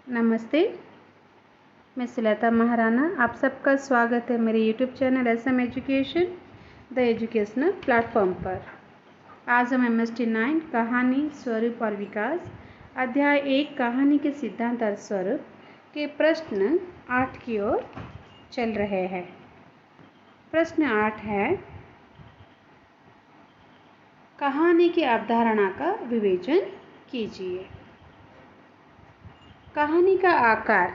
नमस्ते, मैं सुलेता महाराणा। आप सबका स्वागत है मेरे YouTube channel SM education the educational platform पर। आज हम MST 9 कहानी स्वरूप और विकास अध्याय 1 कहानी के सिद्धांत और स्वरूप के प्रश्न 8 की ओर चल रहे हैं। प्रश्न 8 है, कहानी की अवधारणा का विवेचन कीजिए। कहानी का आकार।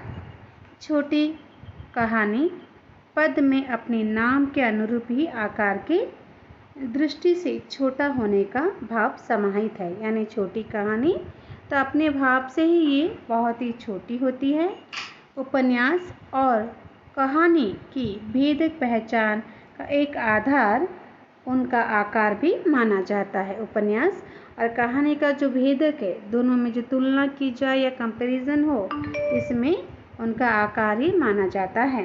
छोटी कहानी पद में अपने नाम के अनुरूप ही आकार के दृष्टि से छोटा होने का भाव समाहित है। यानी छोटी कहानी तो अपने भाव से ही ये बहुत ही छोटी होती है। उपन्यास और कहानी की भेदक पहचान का एक आधार उनका आकार भी माना जाता है। उपन्यास और कहानी का जो भेदक है, दोनों में जो तुलना की जाए या कंपैरिजन हो, इसमें उनका आकार ही माना जाता है।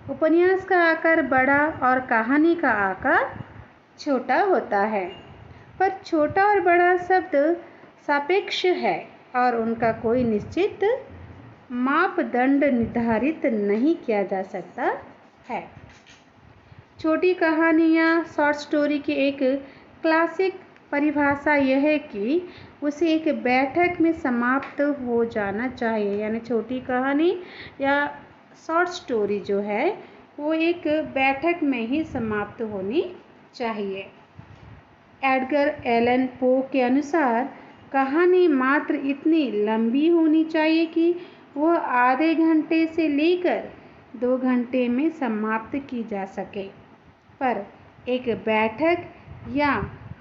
उपन्यास का आकार बड़ा और कहानी का आकार छोटा होता है, पर छोटा और बड़ा शब्द सापेक्ष है और उनका कोई निश्चित मापदंड निर्धारित नहीं किया जा सकता है। छोटी कहानी या शॉर्ट स्टोरी की एक क्लासिक परिभाषा यह है कि उसे एक बैठक में समाप्त हो जाना चाहिए। यानी छोटी कहानी या शॉर्ट स्टोरी जो है वो एक बैठक में ही समाप्त होनी चाहिए। एडगर एलन पो के अनुसार कहानी मात्र इतनी लंबी होनी चाहिए कि वह आधे घंटे से लेकर 2 घंटे में समाप्त की जा सके, पर एक बैठक या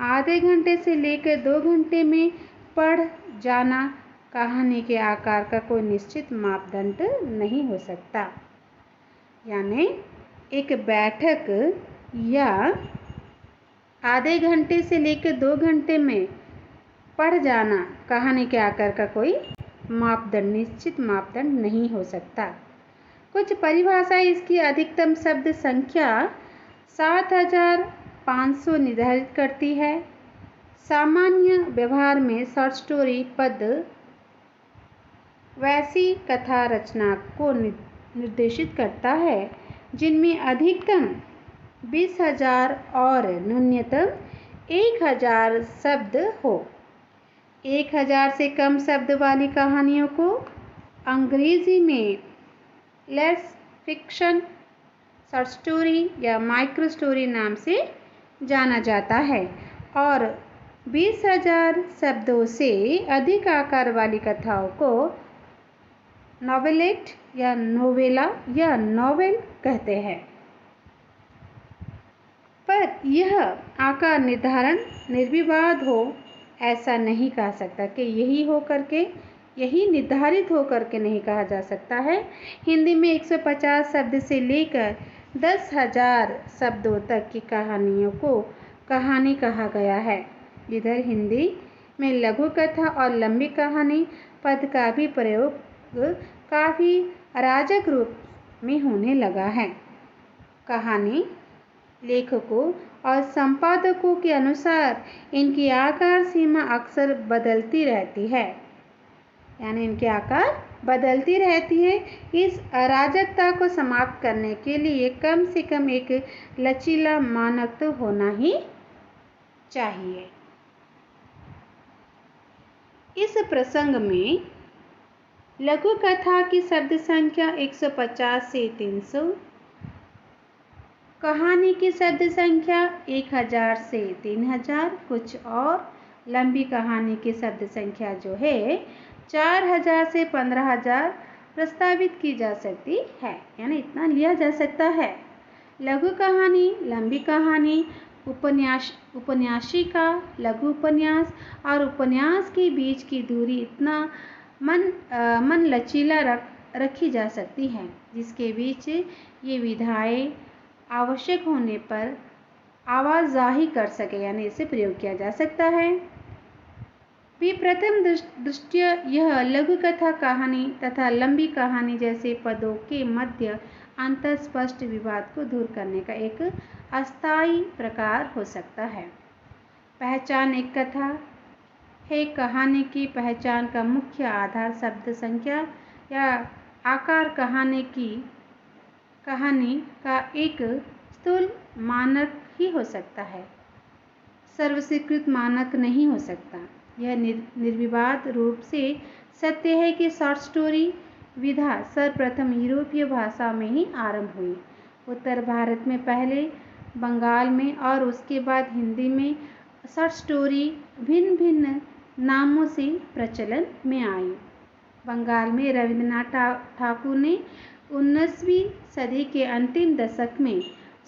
आधे घंटे से लेकर 2 घंटे में पढ़ जाना कहानी के आकार का कोई निश्चित मापदंड नहीं हो सकता। यानी एक बैठक या आधे घंटे से लेकर 2 घंटे में पढ़ जाना कहानी के आकार का कोई निश्चित मापदंड नहीं हो सकता। कुछ परिभाषा इसकी अधिकतम शब्द संख्या 7500 निर्धारित करती है। सामान्य व्यवहार में शॉर्ट स्टोरी पद वैसी कथा रचना को निर्देशित करता है जिनमें अधिकतम 20,000 और न्यूनतम 1,000 शब्द हो। 1,000 से कम शब्द वाली कहानियों को अंग्रेजी में लेस फिक्शन शॉर्ट स्टोरी या माइक्रो स्टोरी नाम से जाना जाता है, और 20,000 शब्दों से अधिक आकार वाली कथाओं को नॉवेलेट या नोवेला या नॉवेल कहते हैं। पर यह आकार निर्धारण निर्विवाद हो ऐसा नहीं कहा सकता कि यही निर्धारित हो करके नहीं कहा जा सकता है। हिंदी में 150 शब्द से लेकर 10,000 शब्दों तक की कहानियों को कहानी कहा गया है। इधर हिंदी में लघु कथा और लंबी कहानी पद का भी प्रयोग काफ़ी अराजक रूप में होने लगा है। कहानी लेखकों और संपादकों के अनुसार इनकी आकार सीमा अक्सर बदलती रहती है। यानी इनके आकार बदलती रहती है। इस अराजकता को समाप्त करने के लिए कम से कम एक लचीला मानक तो होना ही चाहिए। इस प्रसंग में लघु कथा की शब्द संख्या 150 से 300, कहानी की शब्द संख्या 1,000 से 3,000, कुछ और लंबी कहानी की शब्द संख्या जो है 4,000 से 15,000 प्रस्तावित की जा सकती है। यानी इतना लिया जा सकता है। लघु कहानी, लंबी कहानी, उपन्यासिका, लघु उपन्यास और उपन्यास के बीच की दूरी इतना मन लचीला रखी जा सकती है जिसके बीच ये विधाएं आवश्यक होने पर आवाजाही कर सके, यानी इसे प्रयोग किया जा सकता है। भी प्रथम दृष्टया यह लघु कथा कहानी तथा लंबी कहानी जैसे पदों के मध्य अंतर स्पष्ट विवाद को दूर करने का एक अस्थायी प्रकार हो सकता है। पहचान एक कथा है। कहानी की पहचान का मुख्य आधार शब्द संख्या या आकार कहानी का एक स्थूल मानक ही हो सकता है, सर्वस्वीकृत मानक नहीं हो सकता। यह निर्विवाद रूप से सत्य है कि शॉर्ट स्टोरी विधा सर्वप्रथम यूरोपीय भाषा में ही आरंभ हुई। उत्तर भारत में पहले, बंगाल में और उसके बाद हिंदी में शॉर्ट स्टोरी भिन्न भिन्न नामों से प्रचलन में आई। बंगाल में रविंद्रनाथ ठाकुर ने 19वीं सदी के अंतिम दशक में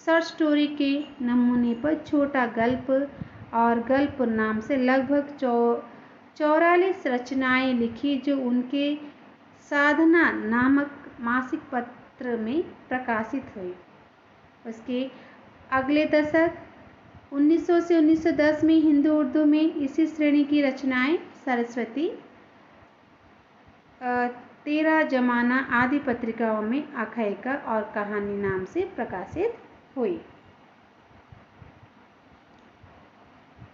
शॉर्ट स्टोरी के नमूने पर छोटा गल्प और गल्प नाम से लगभग 44 रचनाएं लिखी, जो उनके साधना नामक मासिक पत्र में प्रकाशित हुई। उसके अगले दशक 1900 से 1910 में हिंदू उर्दू में इसी श्रेणी की रचनाएं सरस्वती, 13 जमाना आदि पत्रिकाओं में आख्यायिका और कहानी नाम से प्रकाशित हुई।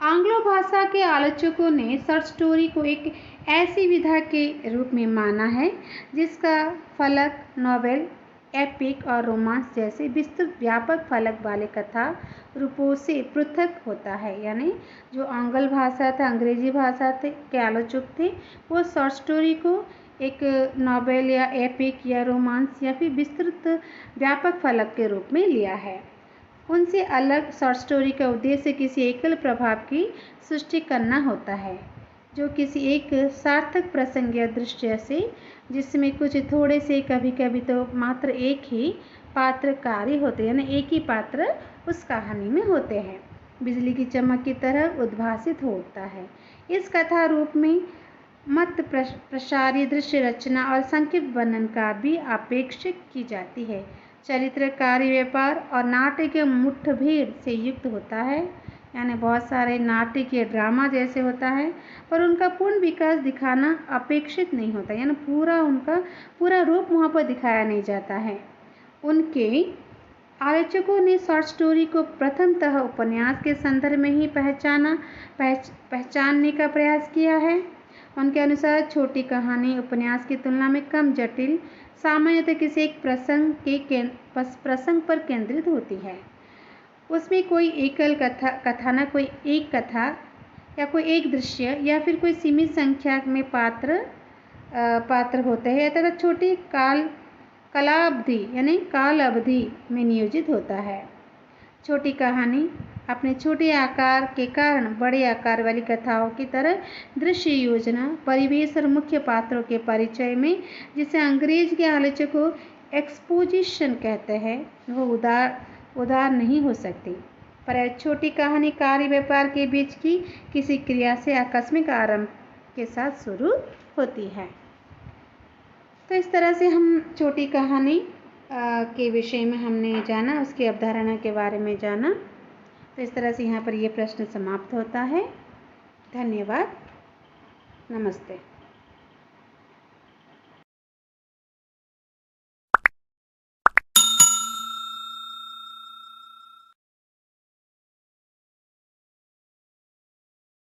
आंग्लो भाषा के आलोचकों ने शॉर्ट स्टोरी को एक ऐसी विधा के रूप में माना है जिसका फलक, नॉवेल, एपिक और रोमांस जैसे विस्तृत व्यापक फलक वाले कथा रूपों से पृथक होता है। यानी जो आंग्ल भाषा था, अंग्रेजी भाषा के आलोचक थे, वो शॉर्ट स्टोरी को एक नॉवेल या एपिक या रोमांस या फिर विस्तृत व्यापक फलक के रूप में लिया है। उनसे अलग शॉर्ट स्टोरी का उद्देश्य किसी एकल प्रभाव की सृष्टि करना होता है, जो किसी एक सार्थक प्रसंग या दृश्य से, जिसमें कुछ थोड़े से, कभी कभी तो मात्र एक ही पात्र कार्य होते हैं, यानी एक ही पात्र उस कहानी में होते हैं, बिजली की चमक की तरह उद्भासित होता है। इस कथा रूप में मत प्रसारी दृश्य रचना और संक्षिप्त वर्णन का भी अपेक्षित की जाती है। चरित्र कार्य व्यापार और नाटकीय मुठभेड़ से युक्त होता है, यानी बहुत सारे नाटकीय ड्रामा जैसे होता है, पर उनका पूर्ण विकास दिखाना अपेक्षित नहीं होता, यानी उनका पूरा रूप वहाँ पर दिखाया नहीं जाता है। उनके आलोचकों ने शॉर्ट स्टोरी को प्रथमतः उपन्यास के संदर्भ में ही पहचानने का प्रयास किया है। उनके अनुसार छोटी कहानी उपन्यास की तुलना में कम जटिल, सामान्यतः किसी एक प्रसंग पर केंद्रित होती है। उसमें कोई एकल कथानक, कोई एक कथा या कोई एक दृश्य या फिर कोई सीमित संख्या में पात्र होते हैं तथा छोटी काल अवधि में नियोजित होता है। छोटी कहानी अपने छोटे आकार के कारण बड़े आकार वाली कथाओं की तरह दृश्य योजना, परिवेश और मुख्य पात्रों के परिचय में, जिसे अंग्रेज के आलोचकों एक्सपोजिशन कहते हैं, वो उदार नहीं हो सकती। पर छोटी कहानी कार्य व्यापार के बीच की किसी क्रिया से आकस्मिक आरंभ के साथ शुरू होती है। तो इस तरह से हम छोटी कहानी के विषय में हमने जाना, उसकी अवधारणा के बारे में जाना। तो इस तरह से यहाँ पर ये प्रश्न समाप्त होता है। धन्यवाद। नमस्ते।